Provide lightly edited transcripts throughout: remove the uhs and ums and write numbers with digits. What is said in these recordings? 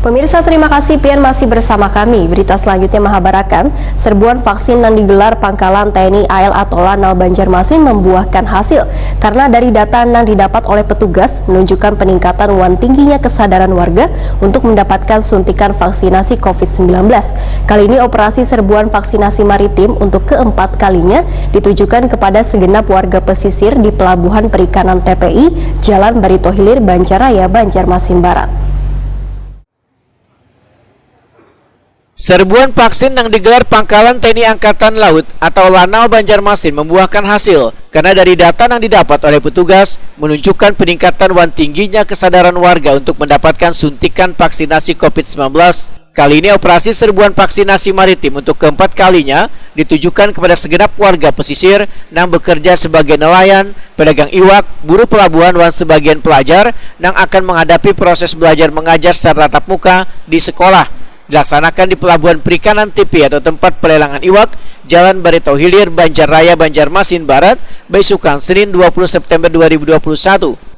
Pemirsa, terima kasih Pian masih bersama kami. Berita selanjutnya mengabarkan serbuan vaksin yang digelar Pangkalan TNI AL atau Lanal Banjarmasin membuahkan hasil karena dari data yang didapat oleh petugas menunjukkan peningkatan tingginya kesadaran warga untuk mendapatkan suntikan vaksinasi COVID-19. Kali ini operasi serbuan vaksinasi maritim untuk keempat kalinya ditujukan kepada segenap warga pesisir di Pelabuhan Perikanan TPI Jalan Barito Hilir, Banjaraya, Banjarmasin Barat. Serbuan vaksin yang digelar Pangkalan TNI Angkatan Laut atau Lanal Banjarmasin membuahkan hasil karena dari data yang didapat oleh petugas menunjukkan peningkatan tingginya kesadaran warga untuk mendapatkan suntikan vaksinasi COVID-19. Kali ini operasi serbuan vaksinasi maritim untuk keempat kalinya ditujukan kepada segenap warga pesisir yang bekerja sebagai nelayan, pedagang iwak, buruh pelabuhan dan sebagian pelajar yang akan menghadapi proses belajar mengajar secara tatap muka di sekolah. Dilaksanakan di Pelabuhan Perikanan TPI atau tempat pelelangan iwak, Jalan Barito Hilir, Banjaraya, Banjarmasin Barat, besukan Senin 20 September 2021.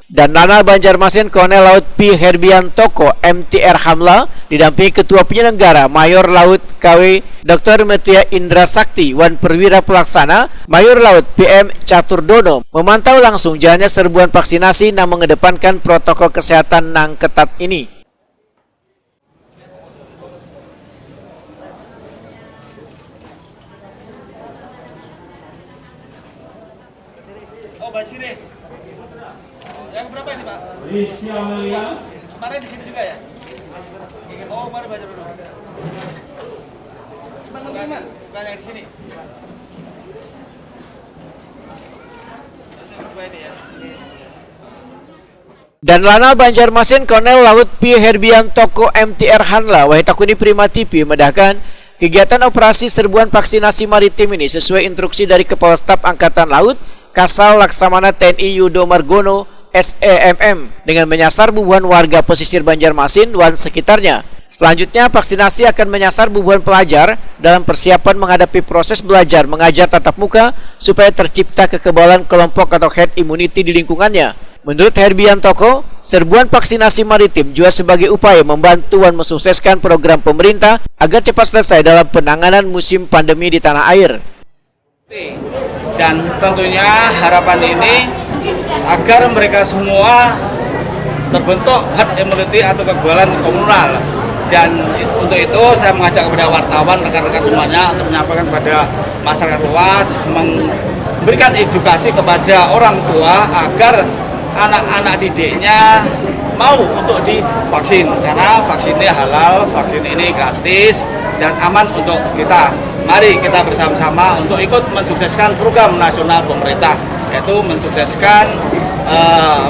Dan Lanal Banjarmasin Kolonel Laut P. Herbiantoko MTR Hamla didampingi Ketua Penyelenggara Mayor Laut KW Dr. Metia Indra Sakti Wan Perwira Pelaksana Mayor Laut PM Caturdono memantau langsung jalannya serbuan vaksinasi yang mengedepankan protokol kesehatan yang ketat ini. Oh, Basire. Yang berapa ini, Pak? Rizky Amelia. Kemarin di sini juga ya? Oh, kemarin baca dulu. Bukan yang di sini. Dan Lanal Banjarmasin Kolonel Laut P. Herbiantoko MTR Hanla Wahitakuni Prima TV medahkan kegiatan operasi serbuan vaksinasi maritim ini sesuai instruksi dari Kepala Staf Angkatan Laut Kasal Laksamana TNI Yudo Margono SEMM dengan menyasar bubuhan warga pesisir Banjarmasin dan sekitarnya. Selanjutnya vaksinasi akan menyasar bubuhan pelajar dalam persiapan menghadapi proses belajar mengajar tatap muka supaya tercipta kekebalan kelompok atau herd immunity di lingkungannya. Menurut Herbiantoko, serbuan vaksinasi maritim juga sebagai upaya membantu dan mensukseskan program pemerintah agar cepat selesai dalam penanganan musim pandemi di tanah air. Dan tentunya harapan ini agar mereka semua terbentuk herd immunity atau kekebalan komunal. Dan untuk itu saya mengajak kepada wartawan, rekan-rekan semuanya untuk menyampaikan kepada masyarakat luas, memberikan edukasi kepada orang tua agar anak-anak didiknya mau untuk divaksin karena vaksin ini halal, vaksin ini gratis dan aman untuk kita. Mari kita bersama-sama untuk ikut mensukseskan program nasional pemerintah, yaitu mensukseskan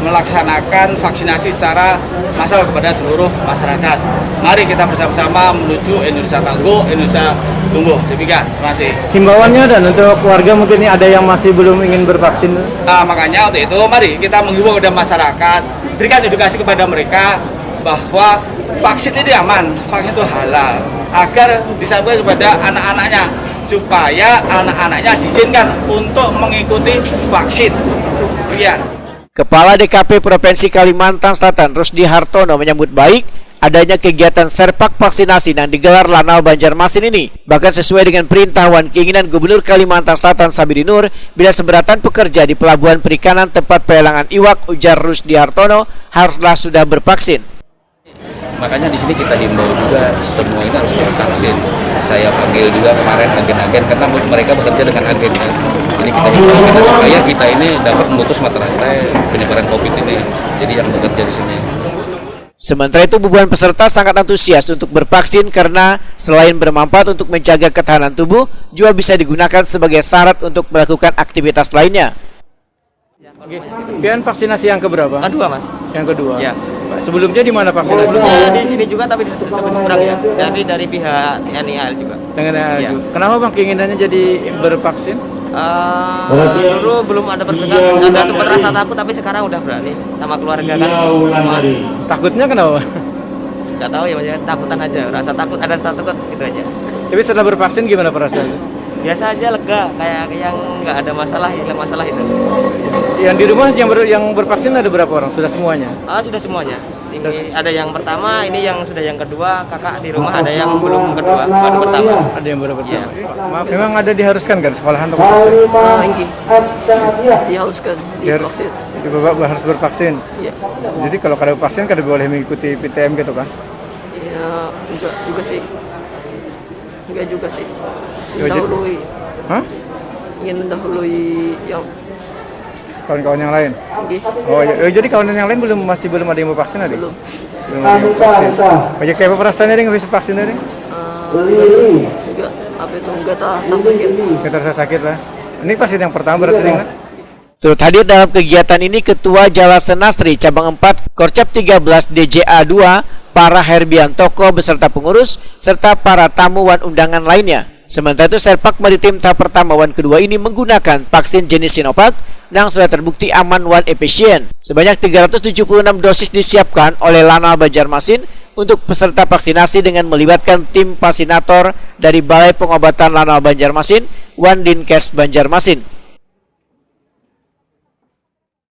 melaksanakan vaksinasi secara massal kepada seluruh masyarakat. Mari kita bersama-sama menuju Indonesia tangguh, Indonesia tumbuh. Demikian, terima kasih. Himbauannya dan untuk warga mungkin ada yang masih belum ingin bervaksin. Makanya untuk itu mari kita menghimbau kepada masyarakat, berikan edukasi kepada mereka bahwa vaksin ini aman, vaksin itu halal, agar disampaikan kepada anak-anaknya supaya anak-anaknya diizinkan untuk mengikuti vaksin. Demikian. Kepala DKP Provinsi Kalimantan Selatan Rusdi Hartono menyambut baik adanya kegiatan serpak vaksinasi yang digelar Lanal Banjarmasin ini. Bahkan sesuai dengan perintah dan keinginan Gubernur Kalimantan Selatan Sabidi Nur, bila seberatan pekerja di Pelabuhan Perikanan tempat pelelangan iwak, ujar Rusdi Hartono, haruslah sudah bervaksin. Makanya di sini kita himbau juga semua ini harus divaksin. Saya panggil juga kemarin agen-agen karena mereka bekerja dengan agen. Jadi kita himbau kita supaya kita ini dapat memutus mata rantai penyebaran COVID ini. Jadi yang bekerja di sini. Sementara itu bubuhan peserta sangat antusias untuk bervaksin karena selain bermanfaat untuk menjaga ketahanan tubuh, juga bisa digunakan sebagai syarat untuk melakukan aktivitas lainnya. Oke, Pian vaksinasi yang keberapa? Kedua, Mas. Yang kedua. Ya. Sebelumnya di mana vaksinasi? Sebelumnya di sini juga tapi seberang ya. Dari pihak TNI AL juga. Dengan Ya. Kenapa Bang keinginannya jadi bervaksin? Dulu belum ada pertengahan, ada sempat rasa takut tapi sekarang udah berani sama keluarga kan. Semua. Takutnya kenapa? Gak tahu ya, Mas, ya, takutan aja. Rasa takut ada rasa takut gitu aja. Tapi setelah bervaksin gimana perasaannya? Biasa aja, lega, kayak yang nggak ada masalah, hilang masalah itu. Yang di rumah yang bervaksin ada berapa orang? Sudah semuanya? Sudah semuanya. Ini ada yang pertama, ini yang sudah yang kedua. Kakak di rumah ada yang belum kedua, baru pertama. Ada yang baru pertama. Iya. Maaf, memang ada diharuskan kan sekolahan untuk vaksin? Diharuskan divaksin. Jadi Bapak harus bervaksin. Iya. Jadi kalau kada vaksin kada boleh mengikuti PTM gitu kan? Ya, enggak juga sih. Enggak juga sih. Ya, jadi- Mendahului, Hah? ingin mendahului yang Kawan-kawan yang lain? gih, Oh ya, jadi kawan yang lain masih belum ada yang mau vaksin ada? belum. Belum ada yang mau vaksin. Oh ya, kayak apa perasaannya nih nggak bisa vaksin tadi? Enggak, apa itu enggak tak sakit. Kita rasa sakit lah. Ini vaksin yang pertama berarti nih kan? Turut hadir dalam kegiatan ini Ketua Jala Senastri Cabang 4 Korcap 13 DJA 2, para Herbian Toko beserta pengurus, serta para tamu wan undangan lainnya. Sementara itu Serpak Maritim tahap pertama wan kedua ini menggunakan vaksin jenis Sinovac yang sudah terbukti aman wan efisien. Sebanyak 376 dosis disiapkan oleh Lanal Banjarmasin untuk peserta vaksinasi dengan melibatkan tim vaksinator dari Balai Pengobatan Lanal Banjarmasin, Wan Dinkes Banjarmasin.